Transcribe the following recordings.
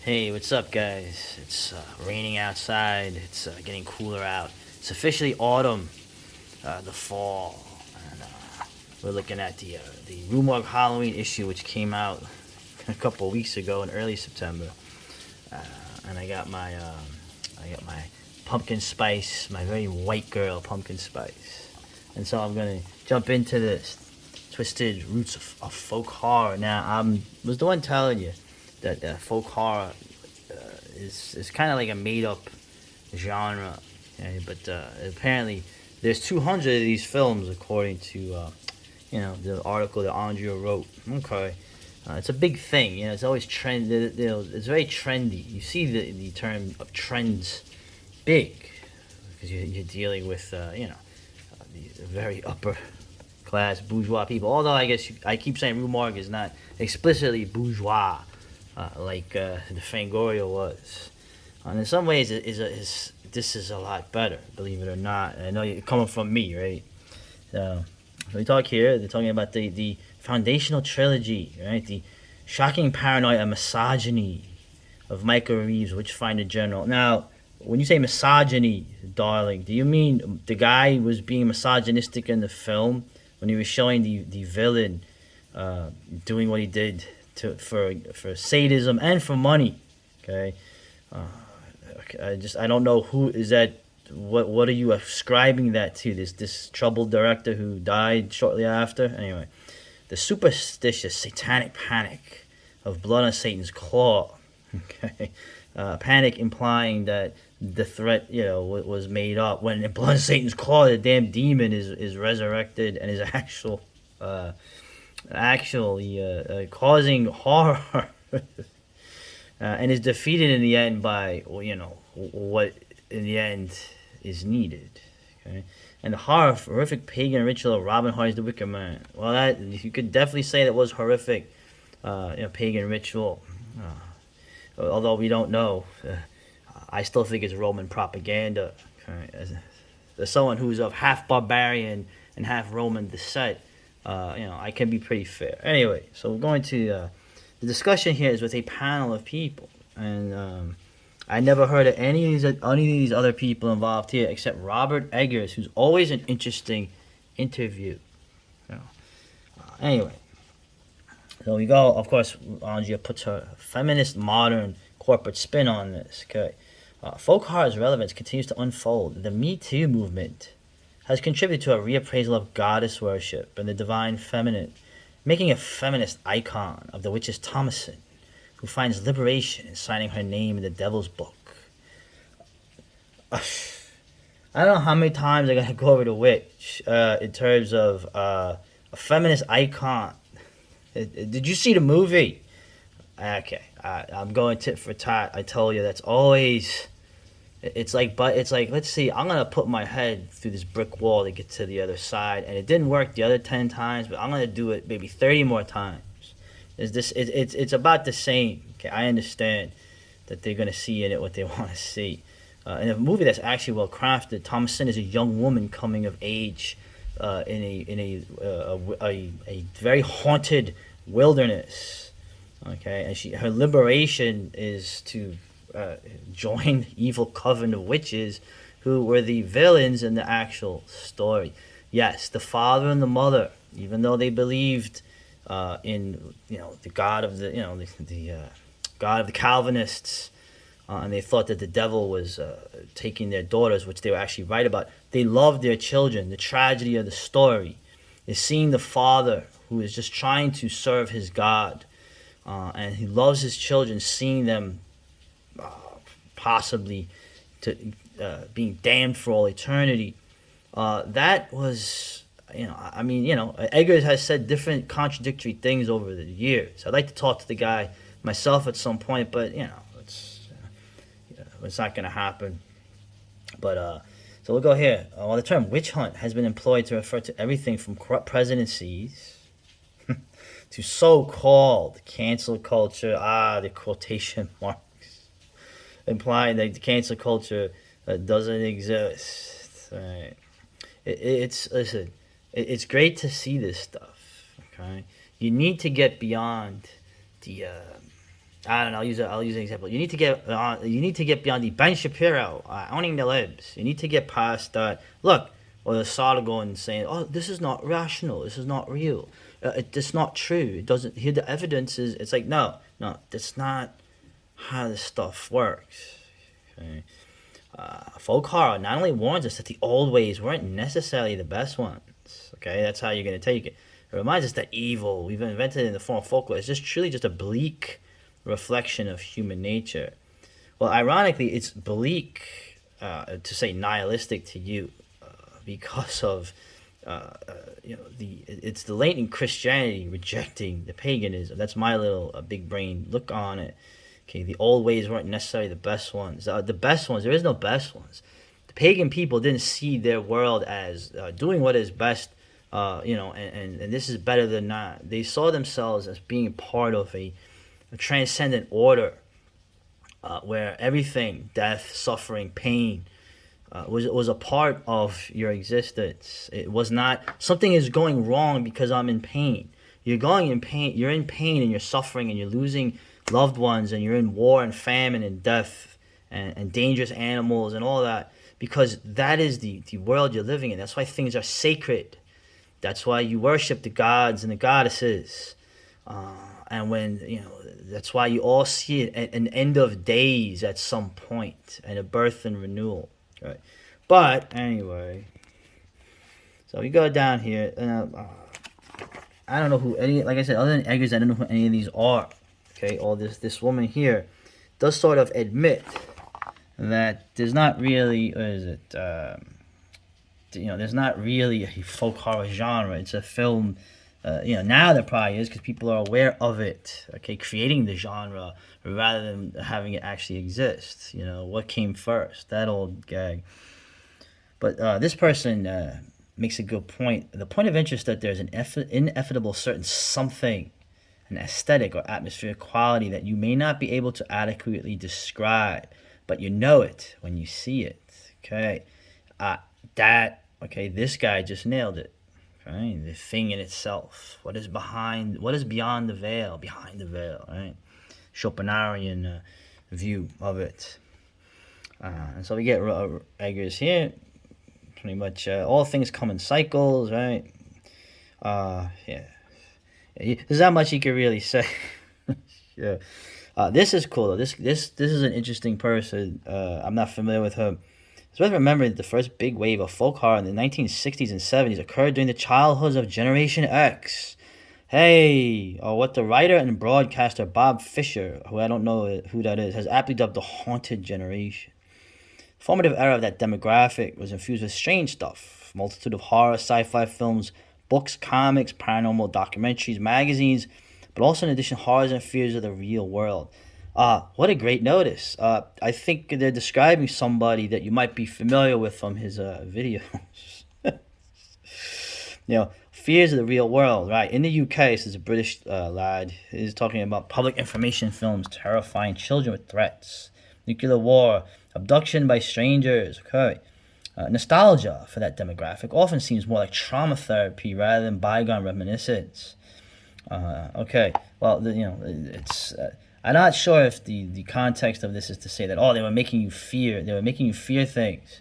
Hey, what's up, guys? It's raining outside. It's getting cooler out. It's officially autumn, the fall, and we're looking at the Rue Morgue Halloween issue, which came out a couple of weeks ago in early September. Uh, and I got my pumpkin spice, my very white girl pumpkin spice, and so I'm gonna jump into this twisted roots of folk horror. Now, I was the one telling you that folk horror is kind of like a made up genre, okay? But apparently there's 200 of these films according to the article that Andrea wrote. Okay. It's a big thing, it's always trend. It's very trendy. You see the term of trends big because you're dealing with the very upper class bourgeois people. Although I keep saying Rue Morgue is not explicitly bourgeois, like the Fangoria was. And in some ways, this is a lot better, believe it or not. And I know you're coming from me, right? So we talk here. They're talking about the foundational trilogy, right? The shocking paranoia and misogyny of Michael Reeves, Witchfinder General. Now, when you say misogyny, darling, do you mean the guy was being misogynistic in the film when he was showing the villain doing what he did for sadism and for money? Okay, I don't know who is that. What are you ascribing that to? This troubled director who died shortly after. Anyway, the superstitious satanic panic of blood on Satan's claw. Okay, panic implying that the threat was made up when in blood on Satan's claw the damn demon is resurrected and is actually causing horror. And is defeated in the end by what in the end is needed. Okay, and the horrific pagan ritual of Robin Hood's The Wicker Man. Well, that you could definitely say that was horrific, pagan ritual. Although we don't know, I still think it's Roman propaganda. Okay? As someone who's of half barbarian and half Roman descent, I can be pretty fair. Anyway, so we're going to the discussion here is with a panel of people, and I never heard of any of these other people involved here except Robert Eggers, who's always an interesting interview. Anyway, so we go. Of course, Andrea puts her feminist, modern, corporate spin on this. Okay, folk horror's relevance continues to unfold. The Me Too movement has contributed to a reappraisal of goddess worship and the divine feminine, making a feminist icon of the witch's Thomasin, who finds liberation in signing her name in the devil's book. I don't know how many times I gotta go over the witch in terms of a feminist icon. Did you see the movie? Okay, I'm going tit for tat. I told you that's always. It's like let's see. I'm gonna put my head through this brick wall to get to the other side, and it didn't work the other 10 times, but I'm gonna do it maybe 30 more times. It's about the same. Okay, I understand that they're gonna see in it what they want to see. In a movie that's actually well crafted, Thomasin is a young woman coming of age in a very haunted wilderness. Okay, and her liberation is to join evil coven of witches who were the villains in the actual story. Yes, the father and the mother, even though they believed in the God of the God of the Calvinists, and they thought that the devil was taking their daughters, which they were actually right about. They loved their children. The tragedy of the story is seeing the father who is just trying to serve his God, and he loves his children, seeing them possibly to being damned for all eternity. That was, Eggers has said different contradictory things over the years. I'd like to talk to the guy myself at some point, but it's not going to happen. But so we'll go here. Well, the term witch hunt has been employed to refer to everything from corrupt presidencies to so-called cancel culture. The quotation marks implying that the cancel culture doesn't exist. Right? It's great to see this stuff. Okay, you need to get beyond the I don't know. I'll use an example. You need to get beyond the Ben Shapiro owning the libs. You need to get past that. Look, or the Sargon saying, "Oh, this is not rational. This is not real. It's not true. It doesn't." Here, the evidence is. It's like no, that's not how this stuff works. Okay? Folk horror not only warns us that the old ways weren't necessarily the best ones. Okay, that's how you're gonna take it. It reminds us that evil we've invented in the form of folklore is just truly just a bleak reflection of human nature. Well, ironically, it's bleak to say nihilistic to you because of it's the latent Christianity rejecting the paganism. That's my little big brain look on it. Okay, the old ways weren't necessarily the best ones. The best ones, there is no best ones. The pagan people didn't see their world as doing what is best, and this is better than not. They saw themselves as being part of a transcendent order where everything, death, suffering, pain, was a part of your existence. It was not something is going wrong because I'm in pain. You're going in pain. You're in pain and you're suffering and you're losing loved ones and you're in war and famine and death and dangerous animals and all that because that is the world you're living in. That's why things are sacred. That's why you worship the gods and the goddesses. And when, that's why you all see it an end of days at some point and a birth and renewal. Right. But anyway, so we go down here. And, I don't know who any, like I said, other than Eggers, I don't know who any of these are. Okay, all this woman here does sort of admit that there's not really, what is it? There's not really a folk horror genre. It's a film. Now there probably is because people are aware of it. Okay, creating the genre rather than having it actually exist. What came first? That old gag. But this person makes a good point. The point of interest that there's an ineffable certain something, an aesthetic or atmospheric quality that you may not be able to adequately describe, but you know it when you see it. Okay, this guy just nailed it. Right, the thing in itself. What is beyond the veil? Behind the veil, right? Schopenhauerian view of it. And so we get Eggers here. Pretty much all things come in cycles, right? There's not much you can really say. Yeah. This is cool though. This is an interesting person. I'm not familiar with her. It's worth remembering that the first big wave of folk horror in the 1960s and 70s occurred during the childhoods of Generation X. Hey, or what the writer and broadcaster Bob Fisher, who I don't know who that is, has aptly dubbed the haunted generation. The formative era of that demographic was infused with strange stuff. A multitude of horror, sci-fi films, books, comics, paranormal documentaries, magazines, but also in addition horrors and fears of the real world. What a great notice. I think they're describing somebody that you might be familiar with from his videos. Fears of the real world, right? In the UK, this is a British lad. He's talking about public information films terrifying children with threats, nuclear war, abduction by strangers, okay? Nostalgia for that demographic often seems more like trauma therapy rather than bygone reminiscence. It's... I'm not sure if the context of this is to say that, they were making you fear. They were making you fear things.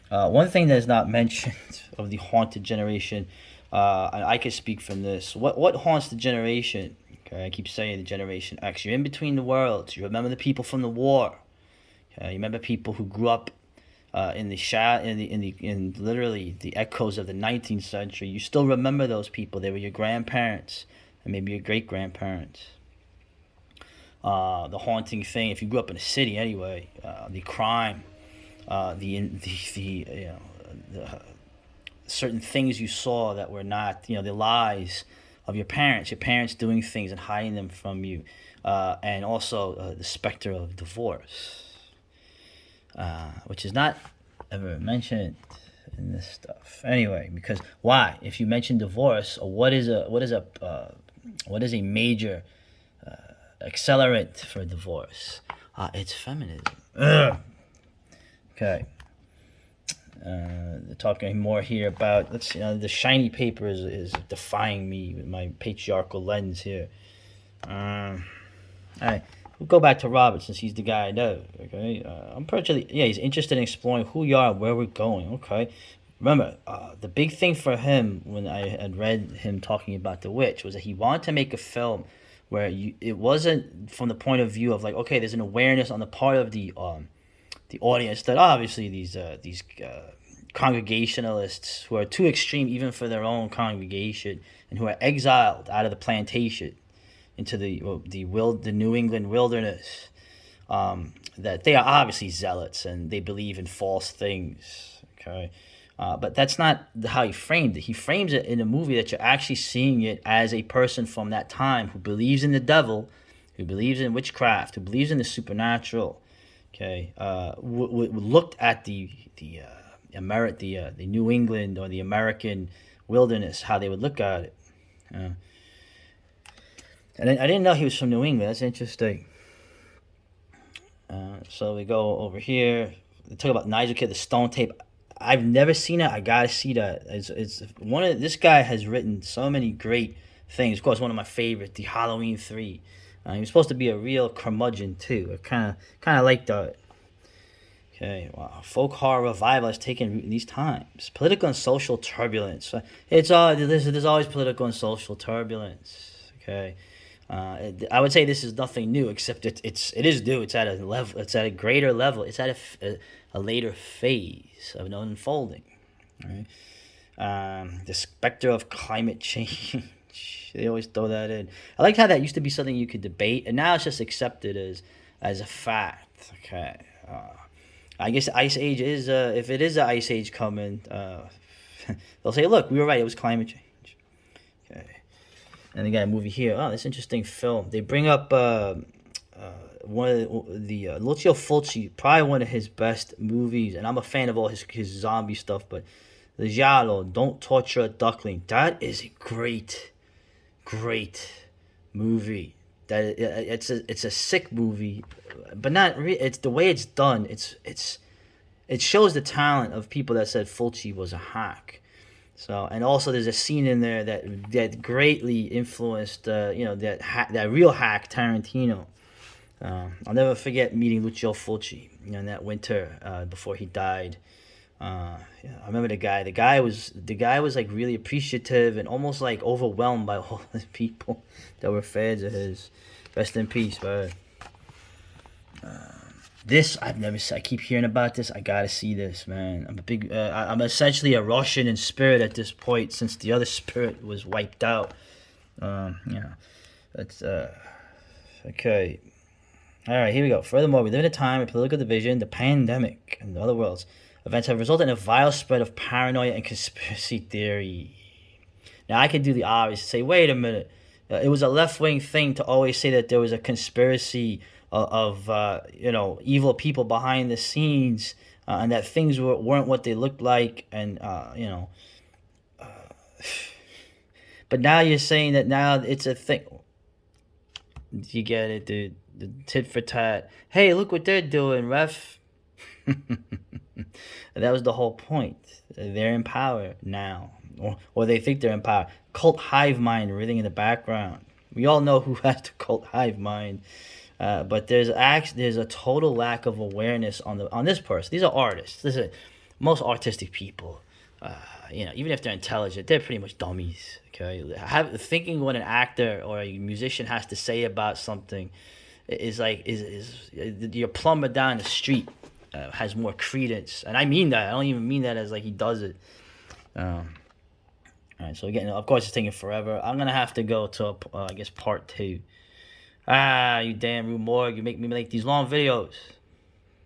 One thing that is not mentioned of the haunted generation, and I can speak from this. What haunts the generation? Okay, I keep saying the Generation X. You're in between the worlds. You remember the people from the war. Okay, you remember people who grew up in literally the echoes of the 19th century. You still remember those people. They were your grandparents and maybe your great grandparents. The haunting thing, if you grew up in a city anyway, the crime, the certain things you saw that were not, the lies of your parents doing things and hiding them from you, and also the specter of divorce, which is not ever mentioned in this stuff. Anyway, because why? If you mention divorce, or what is a major accelerant for divorce? It's feminism. Ugh. Okay. They're talking more here about the shiny paper is defying me with my patriarchal lens here. All right. we'll go back to Robert since he's the guy I know. Okay, I'm pretty yeah. He's interested in exploring who we are and where we're going. Okay, remember the big thing for him when I had read him talking about The Witch was that he wanted to make a film where it wasn't from the point of view of like, okay, there's an awareness on the part of the audience that obviously these congregationalists who are too extreme even for their own congregation and who are exiled out of the plantation into the New England wilderness, that they are obviously zealots and they believe in false things. Okay, but that's not how he framed it. He frames it in a movie that you're actually seeing it as a person from that time who believes in the devil, who believes in witchcraft, who believes in the supernatural. Okay, looked at the New England or the American wilderness, how they would look at it. And I didn't know he was from New England. That's interesting. So we go over here. We talk about Nigel Kid, the Stone Tape. I've never seen it. I gotta see that. It's one of this guy has written so many great things. Of course, one of my favorite, the Halloween 3. He was supposed to be a real curmudgeon too. I kind of like that. Okay, wow. Folk horror revival has taken root in these times. Political and social turbulence. There's always political and social turbulence. Okay, I would say this is nothing new, except it is new. It's at a level. It's at a greater level. It's at a later phase of an unfolding. Right. The specter of climate change. They always throw that in. I like how that used to be something you could debate, and now it's just accepted as a fact. Okay. I guess the ice age is if it is an ice age coming, they'll say, "Look, we were right. It was climate change." Okay. And they got a movie here. Oh, this interesting film. They bring up one of the Lucio Fulci, probably one of his best movies, and I'm a fan of all his zombie stuff. But the Giallo, Don't Torture a Duckling. That is a great movie. That it's a sick movie, but not. It's the way it's done. It shows the talent of people that said Fulci was a hack. So, and also there's a scene in there that greatly influenced that real hack Tarantino. I'll never forget meeting Lucio Fulci in that winter before he died. Yeah, I remember the guy. The guy was like really appreciative and almost like overwhelmed by all the people that were fans of his. Rest in peace, man. This I've never seen. I keep hearing about this. I gotta see this, man. I'm essentially a Russian in spirit at this point, since the other spirit was wiped out. That's okay. All right, here we go. Furthermore, we live in a time of political division, the pandemic, and the other worlds. Events have resulted in a vile spread of paranoia and conspiracy theory. Now, I could do the obvious and say, wait a minute. It was a left-wing thing to always say that there was a conspiracy of evil people behind the scenes, and that things weren't what they looked like, and but now you're saying that now it's a thing. You get it, dude. The tit for tat. Hey, look what they're doing, ref. That was the whole point. They're in power now, or they think they're in power. Cult hive mind writhing in the background. We all know who has the cult hive mind, but there's a total lack of awareness on this person. These are artists. Most artistic people. Even if they're intelligent, they're pretty much dummies. Okay, thinking what an actor or a musician has to say about something is your plumber down the street has more credence, and I mean that. I don't even mean that as like he does it. All right, so again, of course, it's taking forever. I'm gonna have to go to I guess part 2. You damn Rue Morgue, you make me make these long videos.